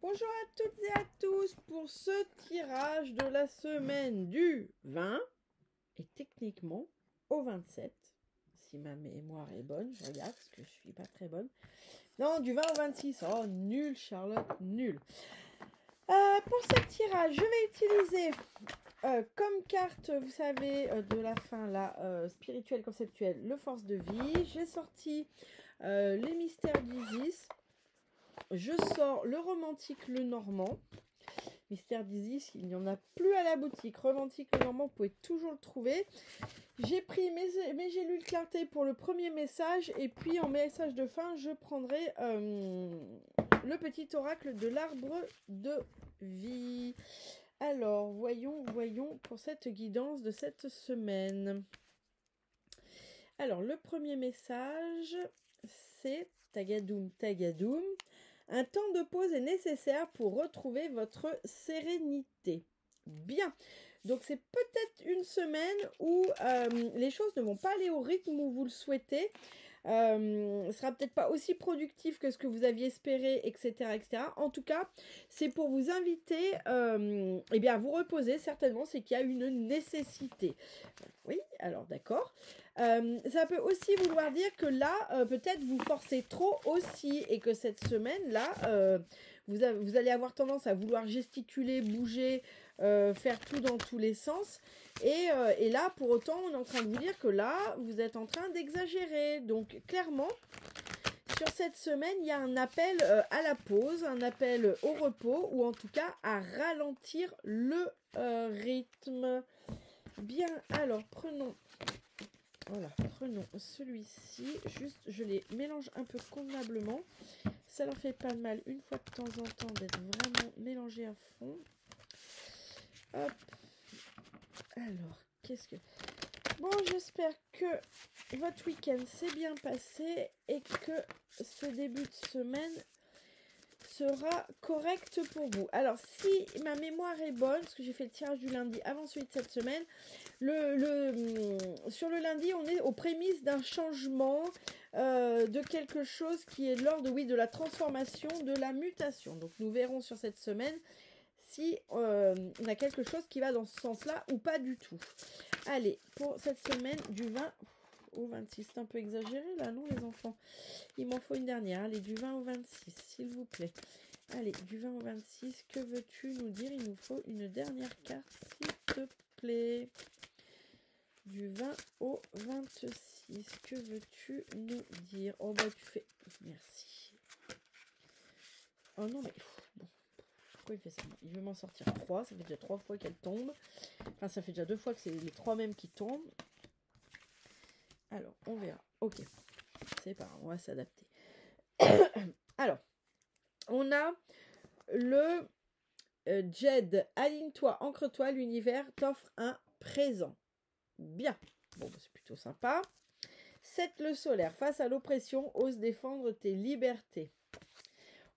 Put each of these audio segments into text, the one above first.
Bonjour à toutes et à tous pour ce tirage de la semaine du 20 et techniquement au 27, si ma mémoire est bonne, je regarde parce que je suis pas très bonne. Non, du 20 au 26, oh nul Charlotte, nul. Pour ce tirage, je vais utiliser comme carte, vous savez, de la fin là, spirituelle, conceptuelle, le force de vie. J'ai sorti les mystères d'Isis. Je sors le romantique, le normand. Mystère d'Isis, il n'y en a plus à la boutique. Romantique, le normand, vous pouvez toujours le trouver. J'ai pris mes gélules clarté pour le premier message. Et puis en message de fin, je prendrai le petit oracle de l'arbre de vie. Alors, voyons pour cette guidance de cette semaine. Alors, le premier message, c'est Tagadoum, Tagadoum. Un temps de pause est nécessaire pour retrouver votre sérénité. Bien. Donc, c'est peut-être une semaine où les choses ne vont pas aller au rythme où vous le souhaitez. Ce sera peut-être pas aussi productif que ce que vous aviez espéré, etc., etc. En tout cas, c'est pour vous inviter eh bien, à vous reposer, certainement, c'est qu'il y a une nécessité. Oui, alors d'accord. Ça peut aussi vouloir dire que là, peut-être vous forcez trop aussi et que cette semaine-là, vous allez avoir tendance à vouloir gesticuler, bouger, faire tout dans tous les sens. Et là, pour autant, on est en train de vous dire que là, vous êtes en train d'exagérer. Donc, clairement, sur cette semaine, il y a un appel à la pause, un appel au repos, ou en tout cas à ralentir le rythme. Bien, alors, prenons celui-ci. Juste, je les mélange un peu convenablement. Ça leur fait pas de mal, une fois de temps en temps, d'être vraiment mélangé à fond. Hop. Alors, qu'est-ce que... Bon, j'espère que votre week-end s'est bien passé et que ce début de semaine sera correct pour vous. Alors, si ma mémoire est bonne, parce que j'ai fait le tirage du lundi avant celui de cette semaine, sur le lundi, on est aux prémices d'un changement, de quelque chose qui est de l'ordre, oui, de la transformation, de la mutation. Donc, nous verrons sur cette semaine si on a quelque chose qui va dans ce sens-là ou pas du tout. Allez, pour cette semaine du 20 au 26, c'est un peu exagéré là, non les enfants? Il m'en faut une dernière. Allez, du 20 au 26, s'il vous plaît. Allez, du 20 au 26, que veux-tu nous dire? Il nous faut une dernière carte, s'il te plaît. Du 20 au 26, que veux-tu nous dire? Oh bah tu fais... Merci. Oh non mais... Bon. Pourquoi il fait ça? Il veut m'en sortir 3, ça fait déjà 3 fois qu'elle tombe. Enfin, ça fait déjà 2 fois que c'est les 3 mêmes qui tombent. Alors, on verra. Ok, c'est pas grave, on va s'adapter. Alors, on a le Jed, aligne-toi, ancre-toi, l'univers t'offre un présent. Bien, bon, c'est plutôt sympa. 7, le solaire, face à l'oppression, ose défendre tes libertés.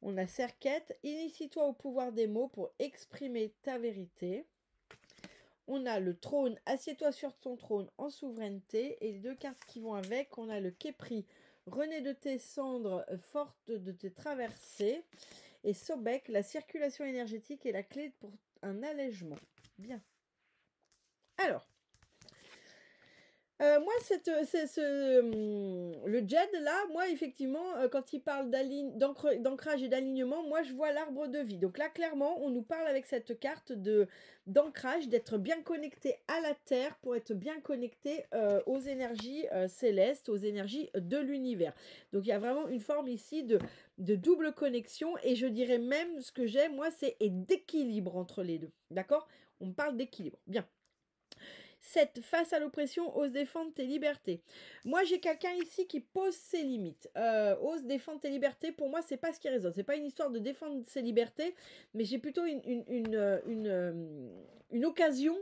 On a Serquette, initie-toi au pouvoir des mots pour exprimer ta vérité. On a le trône, assieds-toi sur ton trône en souveraineté. Et les 2 cartes qui vont avec, on a le Képri, renaît de tes cendres, forte de tes traversées. Et Sobek, la circulation énergétique est la clé pour un allègement. Bien. Alors. Moi, le Jed, là, moi, effectivement, quand il parle d'ancrage et d'alignement, moi, je vois l'arbre de vie. Donc là, clairement, on nous parle avec cette carte d'ancrage, d'être bien connecté à la Terre pour être bien connecté aux énergies célestes, aux énergies de l'univers. Donc, il y a vraiment une forme ici de double connexion et je dirais même, ce que j'aime, moi, c'est d'équilibre entre les deux. D'accord? On me parle d'équilibre. Bien. 7. Face à l'oppression, ose défendre tes libertés. Moi, j'ai quelqu'un ici qui pose ses limites. Ose défendre tes libertés, pour moi, c'est pas ce qui résonne. C'est pas une histoire de défendre ses libertés, mais j'ai plutôt une occasion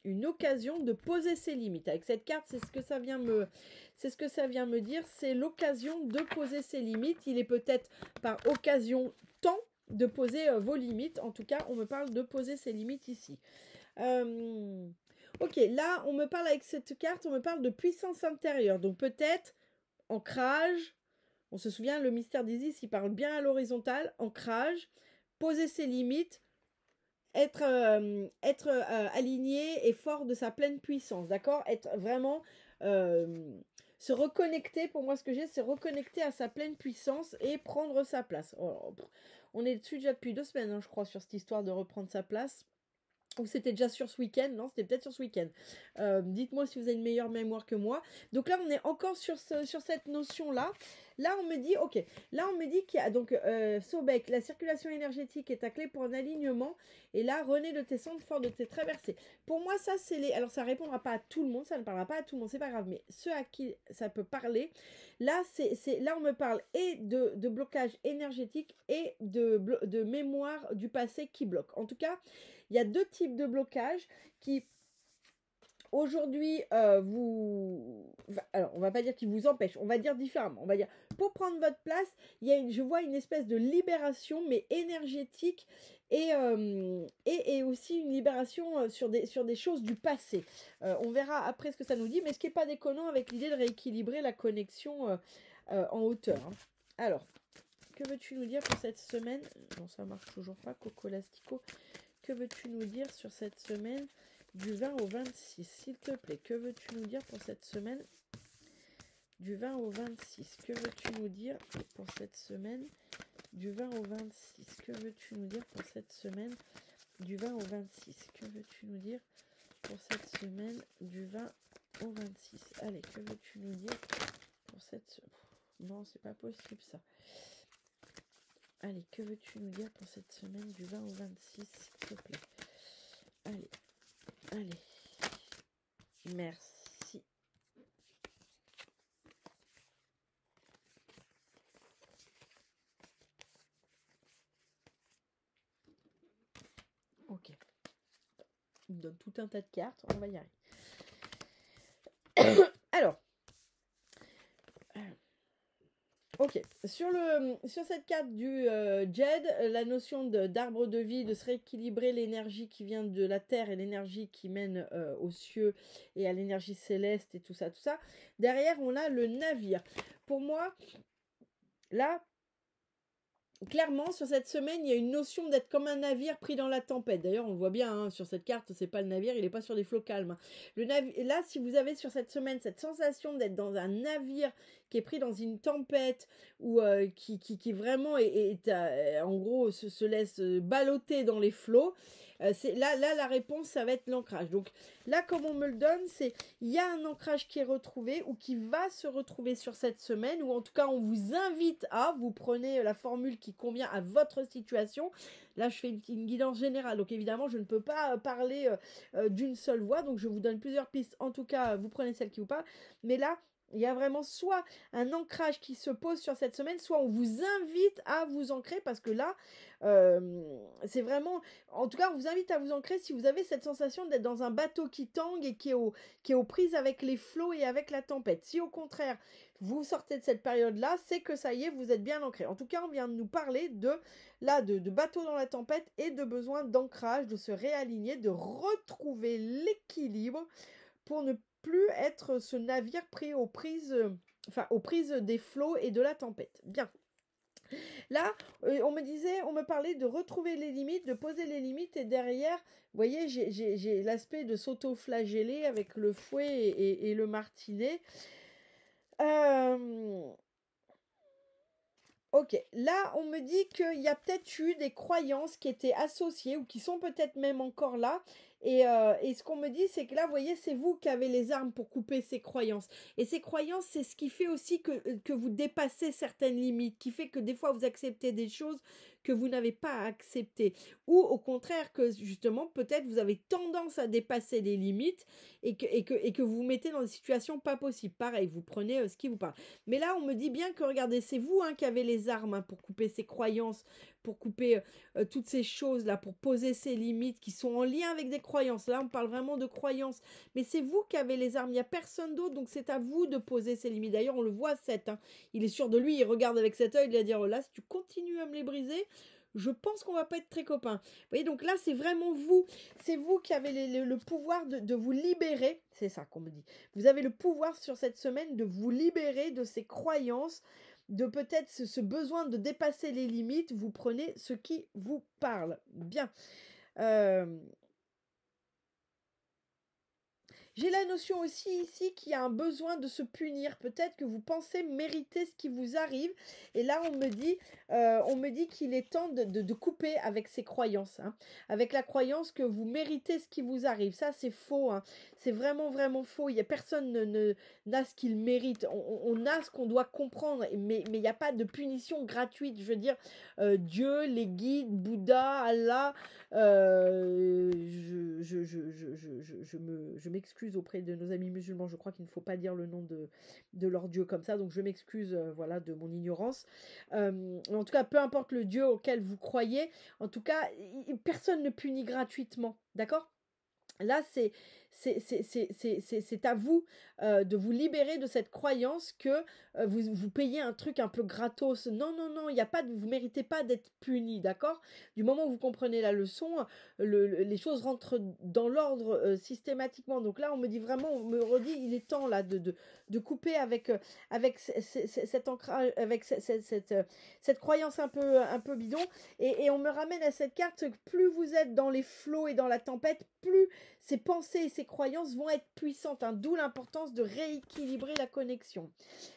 de poser ses limites. Avec cette carte, c'est ce que ça vient me dire. C'est l'occasion de poser ses limites. Il est peut-être par occasion temps de poser vos limites. En tout cas, on me parle de poser ses limites ici. Ok, là, on me parle avec cette carte, on me parle de puissance intérieure. Donc peut-être ancrage. On se souvient, le mystère d'Isis, il parle bien à l'horizontale. Ancrage, poser ses limites, être aligné et fort de sa pleine puissance, d'accord? Être vraiment se reconnecter, pour moi ce que j'ai, c'est reconnecter à sa pleine puissance et prendre sa place. Oh, on est dessus déjà depuis 2 semaines, hein, je crois, sur cette histoire de reprendre sa place. Ou c'était déjà sur ce week-end? Non, c'était peut-être sur ce week-end. Dites-moi si vous avez une meilleure mémoire que moi. Donc là, on est encore sur cette notion-là. Là, on me dit, ok, là, on me dit qu'il y a donc Sobek, la circulation énergétique est ta clé pour un alignement. Et là, René de tes centres, fort de tes traversées. Pour moi, ça, c'est les. Alors, ça répondra pas à tout le monde, ça ne parlera pas à tout le monde, c'est pas grave, mais ceux à qui ça peut parler, là, là, on me parle et de blocage énergétique et de mémoire du passé qui bloque. En tout cas, il y a 2 types de blocages qui, aujourd'hui, alors, on va pas dire qu'ils vous empêchent, on va dire différemment. On va dire, pour prendre votre place, je vois une espèce de libération, mais énergétique, et aussi une libération sur des choses du passé. On verra après ce que ça nous dit, mais ce qui n'est pas déconnant avec l'idée de rééquilibrer la connexion en hauteur. Hein. Alors, que veux-tu nous dire pour cette semaine? Non, ça marche toujours pas, Coco Lastico. Que veux-tu nous dire sur cette semaine du 20 au 26, s'il te plaît? Que veux-tu nous dire pour cette semaine du 20 au 26? Que veux-tu nous dire pour cette semaine du 20 au 26? Que veux-tu nous dire pour cette semaine du 20 au 26? Que veux-tu nous dire pour cette semaine du 20 au 26? Allez, que veux-tu nous dire pour cette semaine? Non, c'est pas possible ça. Allez, que veux-tu nous dire pour cette semaine du 20 au 26, s'il te plaît? Allez. Merci. Ok. Il me donne tout un tas de cartes, on va y arriver. Alors. Ok, sur cette carte du Jed, la notion d'arbre de vie, de se rééquilibrer l'énergie qui vient de la terre et l'énergie qui mène aux cieux et à l'énergie céleste et tout ça. Derrière, on a le navire. Pour moi, là, clairement, sur cette semaine, il y a une notion d'être comme un navire pris dans la tempête. D'ailleurs, on le voit bien, hein, sur cette carte, c'est pas le navire, il n'est pas sur des flots calmes. Là, si vous avez sur cette semaine cette sensation d'être dans un navire qui est pris dans une tempête ou qui vraiment en gros se laisse balloter dans les flots, là, la réponse, ça va être l'ancrage. Donc là, comme on me le donne, il y a un ancrage qui est retrouvé ou qui va se retrouver sur cette semaine, ou en tout cas, on vous invite à, vous prenez la formule qui convient à votre situation. Là, je fais une guidance générale, donc évidemment, je ne peux pas parler d'une seule voix, donc je vous donne plusieurs pistes. En tout cas, vous prenez celle qui vous parle. Mais là, il y a vraiment soit un ancrage qui se pose sur cette semaine, soit on vous invite à vous ancrer, parce que là, c'est vraiment... En tout cas, on vous invite à vous ancrer si vous avez cette sensation d'être dans un bateau qui tangue et qui est aux prises avec les flots et avec la tempête. Si au contraire, vous sortez de cette période-là, c'est que ça y est, vous êtes bien ancré. En tout cas, on vient de nous parler de bateau dans la tempête et de besoin d'ancrage, de se réaligner, de retrouver l'équilibre pour ne plus être ce navire pris aux prises des flots et de la tempête. Bien. Là, on me parlait de retrouver les limites, de poser les limites, et derrière, vous voyez, j'ai l'aspect de s'auto-flageller avec le fouet et le martinet. Ok, là, on me dit qu'il y a peut-être eu des croyances qui étaient associées ou qui sont peut-être même encore là. Et ce qu'on me dit, c'est que là, vous voyez, c'est vous qui avez les armes pour couper ces croyances. Et ces croyances, c'est ce qui fait aussi que vous dépassez certaines limites, qui fait que des fois, vous acceptez des choses que vous n'avez pas acceptées. Ou au contraire, que justement, peut-être vous avez tendance à dépasser les limites et que vous vous mettez dans des situations pas possibles. Pareil, vous prenez ce qui vous parle. Mais là, on me dit bien que, regardez, c'est vous qui avez les armes pour couper ces croyances, pour couper toutes ces choses-là, pour poser ces limites qui sont en lien avec des croyances. Là, on parle vraiment de croyances. Mais c'est vous qui avez les armes. Il n'y a personne d'autre, donc c'est à vous de poser ces limites. D'ailleurs, on le voit, Seth. Il est sûr de lui, il regarde avec cet œil, il va dire, oh là, si tu continues à me les briser, je pense qu'on va pas être très copains. Vous voyez, donc là, c'est vraiment vous. C'est vous qui avez le pouvoir de vous libérer. C'est ça qu'on me dit. Vous avez le pouvoir sur cette semaine de vous libérer de ces croyances, de peut-être ce besoin de dépasser les limites, vous prenez ce qui vous parle. Bien. J'ai la notion aussi ici qu'il y a un besoin de se punir. Peut-être que vous pensez mériter ce qui vous arrive. Et là, on me dit qu'il est temps de couper avec ces croyances. Hein. Avec la croyance que vous méritez ce qui vous arrive. Ça, c'est faux. Hein. C'est vraiment, vraiment faux. Il y a personne n'a ce qu'il mérite. On a ce qu'on doit comprendre. Mais il n'y a pas de punition gratuite. Je veux dire, Dieu, les guides, Bouddha, Allah... je m'excuse auprès de nos amis musulmans. Je crois qu'il ne faut pas dire le nom de leur Dieu comme ça. Donc je m'excuse voilà, de mon ignorance. En tout cas, peu importe le Dieu auquel vous croyez, en tout cas, personne ne punit gratuitement. D'accord ? Là, c'est à vous de vous libérer de cette croyance que vous payez un truc un peu gratos. Non, non, non, il y a pas vous ne méritez pas d'être puni, d'accord? Du moment où vous comprenez la leçon, les choses rentrent dans l'ordre systématiquement. Donc là, on me dit vraiment, on me redit, il est temps là de couper avec cet ancrage, avec cette croyance un peu bidon. Et on me ramène à cette carte, plus vous êtes dans les flots et dans la tempête, plus ces pensées et ces croyances vont être puissantes, hein, d'où l'importance de rééquilibrer la connexion.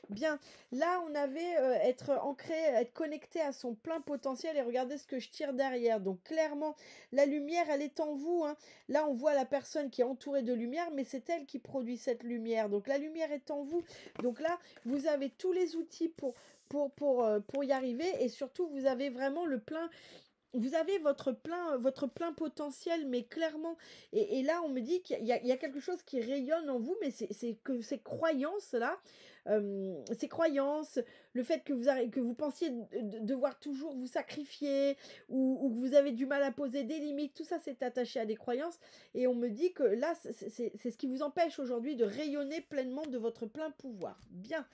Bien, là on avait être ancré, être connecté à son plein potentiel et regardez ce que je tire derrière. Donc clairement, la lumière, elle est en vous. Hein. Là on voit la personne qui est entourée de lumière, mais c'est elle qui produit cette lumière. Donc la lumière est en vous. Donc là, vous avez tous les outils pour y arriver et surtout vous avez vraiment le plein. Vous avez votre plein potentiel, mais clairement, et là on me dit qu'il y a quelque chose qui rayonne en vous, mais c'est que ces croyances-là, ces croyances, le fait que vous pensiez devoir toujours vous sacrifier, ou que vous avez du mal à poser des limites, tout ça c'est attaché à des croyances, et on me dit que là c'est ce qui vous empêche aujourd'hui de rayonner pleinement de votre plein pouvoir. Bien.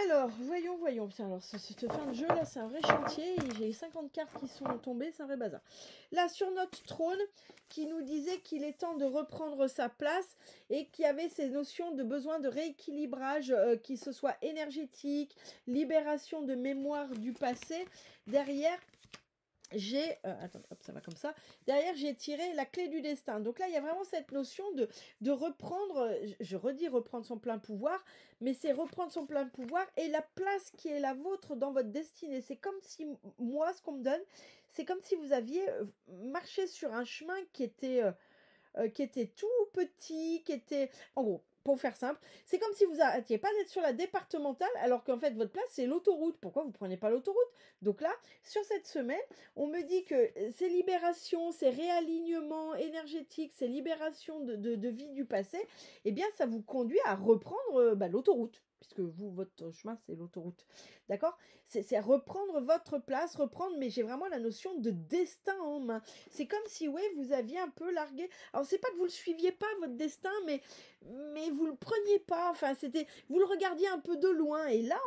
Alors, voyons. Putain, alors, cette fin de jeu, là, c'est un vrai chantier. J'ai 50 cartes qui sont tombées, c'est un vrai bazar. Là, sur notre trône, qui nous disait qu'il est temps de reprendre sa place et qu'il y avait ces notions de besoin de rééquilibrage, qui ce soit énergétique, libération de mémoire du passé. Derrière, j'ai attends, hop, ça va comme ça. Derrière, j'ai tiré la clé du destin. Donc là, il y a vraiment cette notion de reprendre, je redis reprendre son plein pouvoir, mais c'est reprendre son plein pouvoir et la place qui est la vôtre dans votre destinée. C'est comme si, moi, ce qu'on me donne, c'est comme si vous aviez marché sur un chemin qui était tout petit, en gros, pour faire simple, c'est comme si vous n'arrêtiez pas d'être sur la départementale, alors qu'en fait, votre place, c'est l'autoroute. Pourquoi vous ne prenez pas l'autoroute? Donc là, sur cette semaine, on me dit que ces libérations, ces réalignements énergétiques, ces libérations de vie du passé, eh bien, ça vous conduit à reprendre l'autoroute. Puisque vous, votre chemin, c'est l'autoroute. D'accord? C'est reprendre votre place, mais j'ai vraiment la notion de destin en main. C'est comme si, ouais, vous aviez un peu largué. Alors, c'est pas que vous le suiviez pas, votre destin, mais vous le preniez pas. Enfin, vous le regardiez un peu de loin. Et là,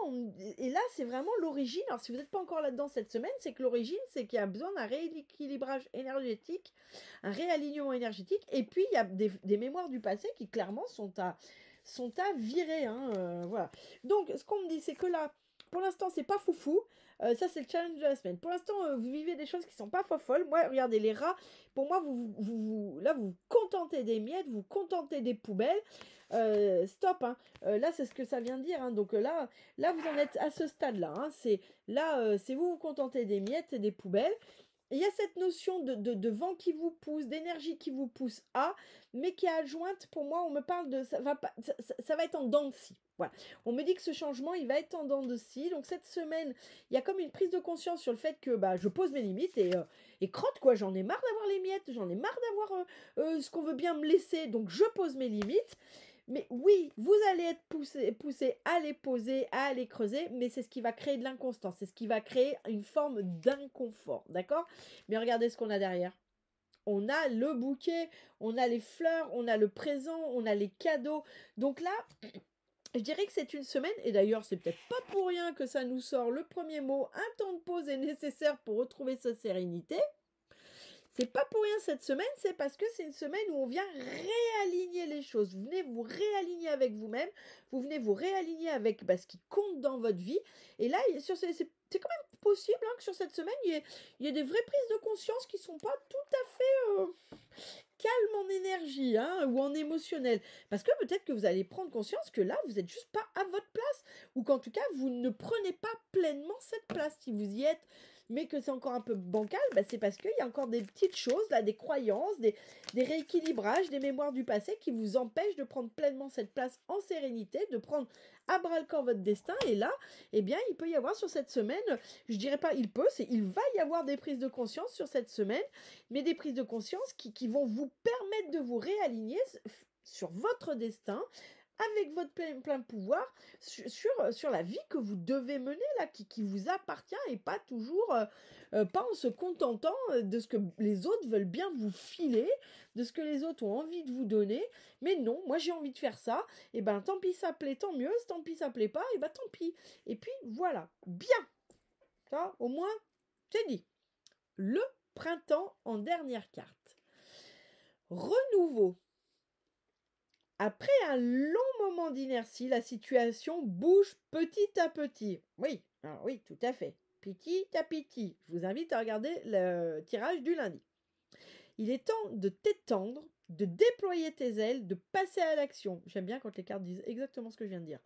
c'est vraiment l'origine. Alors, si vous n'êtes pas encore là-dedans cette semaine, c'est que l'origine, c'est qu'il y a besoin d'un rééquilibrage énergétique, un réalignement énergétique. Et puis, il y a des mémoires du passé qui, clairement, sont à virer. Hein, voilà. Donc, ce qu'on me dit, c'est que là, pour l'instant, c'est pas foufou. Ça, c'est le challenge de la semaine. Pour l'instant, vous vivez des choses qui sont pas folles. Moi, regardez, les rats, pour moi, là, vous contentez des miettes, vous contentez des poubelles. Stop. Hein. Là, c'est ce que ça vient de dire. Hein. Donc là, vous en êtes à ce stade-là. Hein. C'est vous contentez des miettes et des poubelles. Il y a cette notion de vent qui vous pousse, d'énergie qui vous pousse à, mais qui est adjointe, pour moi, on me parle de... Ça va être en dents de scie. Voilà. On me dit que ce changement, il va être en dents de scie. Donc cette semaine, il y a comme une prise de conscience sur le fait que je pose mes limites et crotte, quoi. J'en ai marre d'avoir les miettes, j'en ai marre d'avoir ce qu'on veut bien me laisser. Donc je pose mes limites. Mais oui, vous allez être poussé à les poser, à les creuser, mais c'est ce qui va créer de l'inconstance, c'est ce qui va créer une forme d'inconfort, d'accord? Mais regardez ce qu'on a derrière. On a le bouquet, on a les fleurs, on a le présent, on a les cadeaux. Donc là, je dirais que c'est une semaine, et d'ailleurs c'est peut-être pas pour rien que ça nous sort le premier mot, un temps de pause est nécessaire pour retrouver sa sérénité. C'est pas pour rien cette semaine, c'est parce que c'est une semaine où on vient réaligner les choses. Vous venez vous réaligner avec vous-même, vous venez vous réaligner avec ce qui compte dans votre vie. Et là, c'est quand même possible que sur cette semaine, il y ait des vraies prises de conscience qui sont pas tout à fait calmes en énergie ou en émotionnel. Parce que peut-être que vous allez prendre conscience que là, vous n'êtes juste pas à votre place. Ou qu'en tout cas, vous ne prenez pas pleinement cette place. Si vous y êtes, mais que c'est encore un peu bancal, c'est parce qu'il y a encore des petites choses, là, des croyances, des rééquilibrages, des mémoires du passé qui vous empêchent de prendre pleinement cette place en sérénité, de prendre à bras-le-corps votre destin. Et là, eh bien, il peut y avoir sur cette semaine, je dirais pas il va y avoir des prises de conscience sur cette semaine, mais des prises de conscience qui vont vous permettre de vous réaligner sur votre destin, avec votre plein pouvoir sur la vie que vous devez mener là, qui vous appartient, et pas toujours, pas en se contentant de ce que les autres veulent bien vous filer, de ce que les autres ont envie de vous donner. Mais non, moi j'ai envie de faire ça, et ben tant pis ça plaît, tant mieux, tant pis ça plaît pas, et ben tant pis. Et puis voilà, bien, ça au moins c'est dit. Le printemps en dernière carte. Renouveau. Après un long moment d'inertie, la situation bouge petit à petit. Oui, alors oui, tout à fait. Petit à petit. Je vous invite à regarder le tirage du lundi. Il est temps de t'étendre, de déployer tes ailes, de passer à l'action. J'aime bien quand les cartes disent exactement ce que je viens de dire.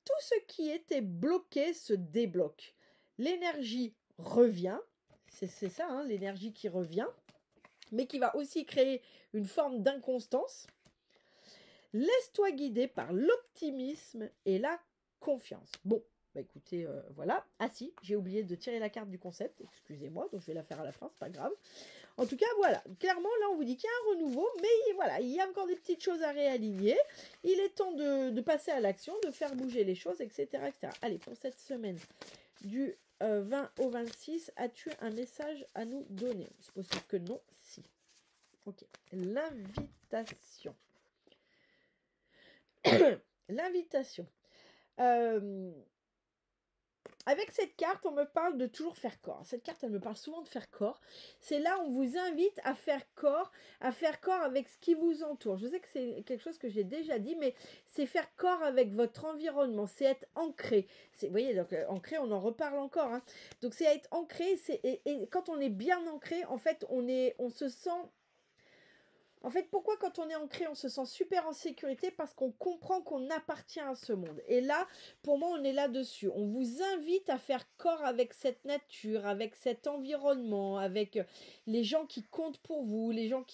Tout ce qui était bloqué se débloque. L'énergie revient. C'est ça, l'énergie qui revient, mais qui va aussi créer une forme d'inconstance. Laisse-toi guider par l'optimisme et la confiance. Bon, écoutez, voilà. Ah si, j'ai oublié de tirer la carte du concept, excusez-moi, donc je vais la faire à la fin, c'est pas grave. En tout cas, voilà, clairement, là, on vous dit qu'il y a un renouveau, mais voilà, il y a encore des petites choses à réaligner. Il est temps de passer à l'action, de faire bouger les choses, etc., etc. Allez, pour cette semaine du 20 au 26, as-tu un message à nous donner? C'est possible que non, si. Ok, l'invitation. L'invitation. Avec cette carte, on me parle de toujours faire corps. Cette carte, elle me parle souvent de faire corps. C'est là où on vous invite à faire corps avec ce qui vous entoure. Je sais que c'est quelque chose que j'ai déjà dit, mais c'est faire corps avec votre environnement. C'est être ancré. Vous voyez, donc ancré, on en reparle encore. Donc c'est être ancré. Et quand on est bien ancré, en fait, on se sent... En fait, pourquoi quand on est ancré, on se sent super en sécurité? Parce qu'on comprend qu'on appartient à ce monde. Et là, pour moi, on est là-dessus. On vous invite à faire corps avec cette nature, avec cet environnement, avec les gens qui comptent pour vous, les gens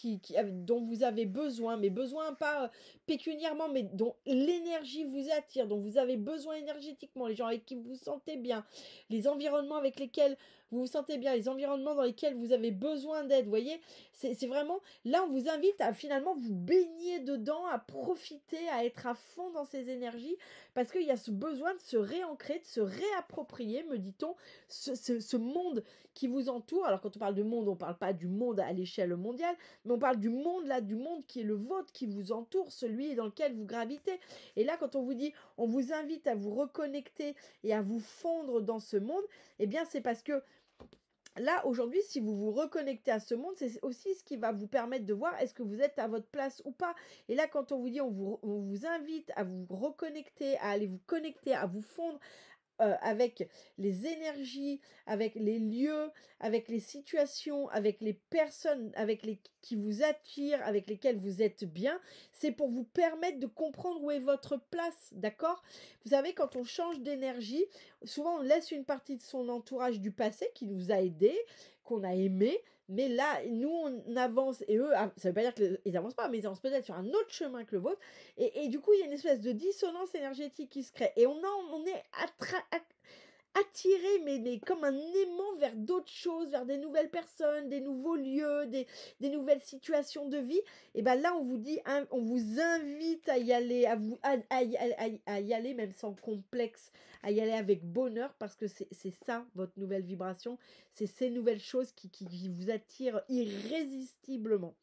dont vous avez besoin, mais besoin pas pécuniairement, mais dont l'énergie vous attire, dont vous avez besoin énergétiquement, les gens avec qui vous vous sentez bien, les environnements avec lesquels vous vous sentez bien, les environnements dans lesquels vous avez besoin d'aide. Vous voyez, c'est vraiment, là, on vous invite à finalement vous baigner dedans, à profiter, à être à fond dans ces énergies, parce qu'il y a ce besoin de se réancrer, de se réapproprier, me dit-on, ce monde qui vous entoure. Alors quand on parle de monde, on ne parle pas du monde à l'échelle mondiale, mais on parle du monde là, du monde qui est le vôtre, qui vous entoure, celui dans lequel vous gravitez. Et là, quand on vous dit, on vous invite à vous reconnecter et à vous fondre dans ce monde, eh bien c'est parce que là, aujourd'hui, si vous vous reconnectez à ce monde, c'est aussi ce qui va vous permettre de voir est-ce que vous êtes à votre place ou pas. Et là, quand on vous dit, on vous invite à vous reconnecter, à aller vous connecter, à vous fondre avec les énergies, avec les lieux, avec les situations, avec les personnes qui vous attirent, avec lesquelles vous êtes bien, c'est pour vous permettre de comprendre où est votre place, d'accord? Vous savez, quand on change d'énergie, souvent on laisse une partie de son entourage du passé qui nous a aidés, qu'on a aimé, mais là, nous, on avance, et eux, ça veut pas dire qu'ils avancent pas, mais ils avancent peut-être sur un autre chemin que le vôtre, et du coup, il y a une espèce de dissonance énergétique qui se crée, et on est attiré, mais comme un aimant vers d'autres choses, vers des nouvelles personnes, des nouveaux lieux, des nouvelles situations de vie. Et bien là, on vous dit, on vous invite à y aller, à y aller même sans complexe, à y aller avec bonheur, parce que c'est ça, votre nouvelle vibration, c'est ces nouvelles choses qui vous attirent irrésistiblement.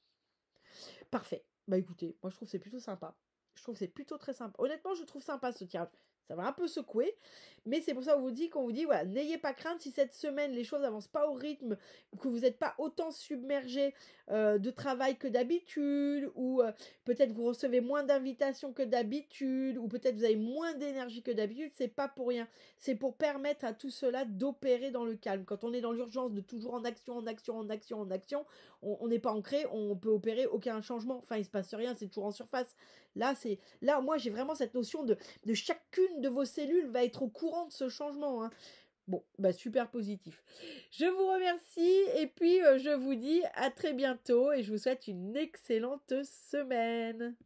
Parfait. Bah écoutez, moi je trouve que c'est plutôt sympa. Je trouve que c'est plutôt très sympa. Honnêtement, je trouve sympa ce tirage. Ça va un peu secouer, mais c'est pour ça qu'on vous dit, voilà, n'ayez pas crainte si cette semaine les choses n'avancent pas au rythme, ou que vous n'êtes pas autant submergé de travail que d'habitude, ou peut-être vous recevez moins d'invitations que d'habitude, ou peut-être vous avez moins d'énergie que d'habitude, c'est pas pour rien. C'est pour permettre à tout cela d'opérer dans le calme. Quand on est dans l'urgence de toujours en action, on n'est pas ancré, on peut opérer aucun changement. Enfin, il se passe rien, c'est toujours en surface. Là, moi, j'ai vraiment cette notion de chacune de vos cellules va être au courant de ce changement. Hein. Bon, bah super positif. Je vous remercie et puis je vous dis à très bientôt et je vous souhaite une excellente semaine.